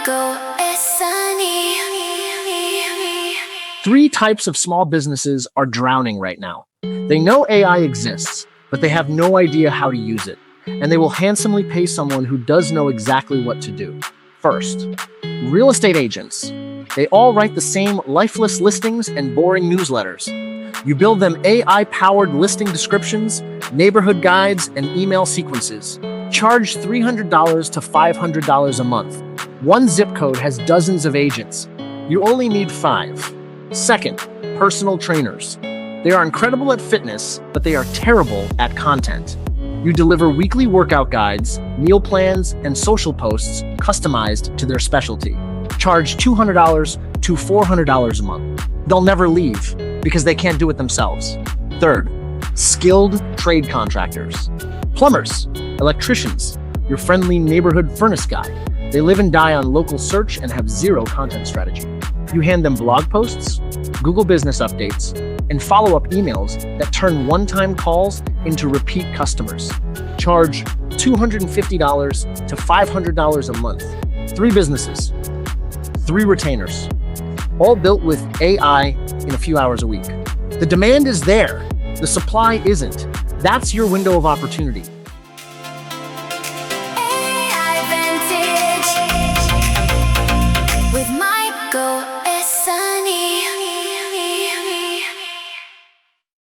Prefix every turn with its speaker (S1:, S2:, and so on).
S1: go es sunny.
S2: Three types of small businesses are drowning right now. They know AI exists, but they have no idea how to use it, and they will handsomely pay someone who does know exactly what to do. First, real estate agents. They all write the same lifeless listings and boring newsletters. You build them AI-powered listing descriptions, neighborhood guides, and email sequences. Charge $300 to $500 a month. One zip code has dozens of agents. You only need 5. Second, personal trainers. They are incredible at fitness, but they are terrible at content. You deliver weekly workout guides, meal plans, and social posts customized to their specialty. Charge $200 to $400 a month. They'll never leave because they can't do it themselves. Third, skilled trade contractors. Plumbers, electricians, your friendly neighborhood furnace guy. They live and die on local search and have zero content strategy. You hand them blog posts, Google business updates, and follow-up emails that turn one-time calls into repeat customers. Charge $250 to $500 a month. 3 businesses, 3 retainers, all built with AI in a few hours a week. The demand is there, the supply isn't. That's your window of opportunity.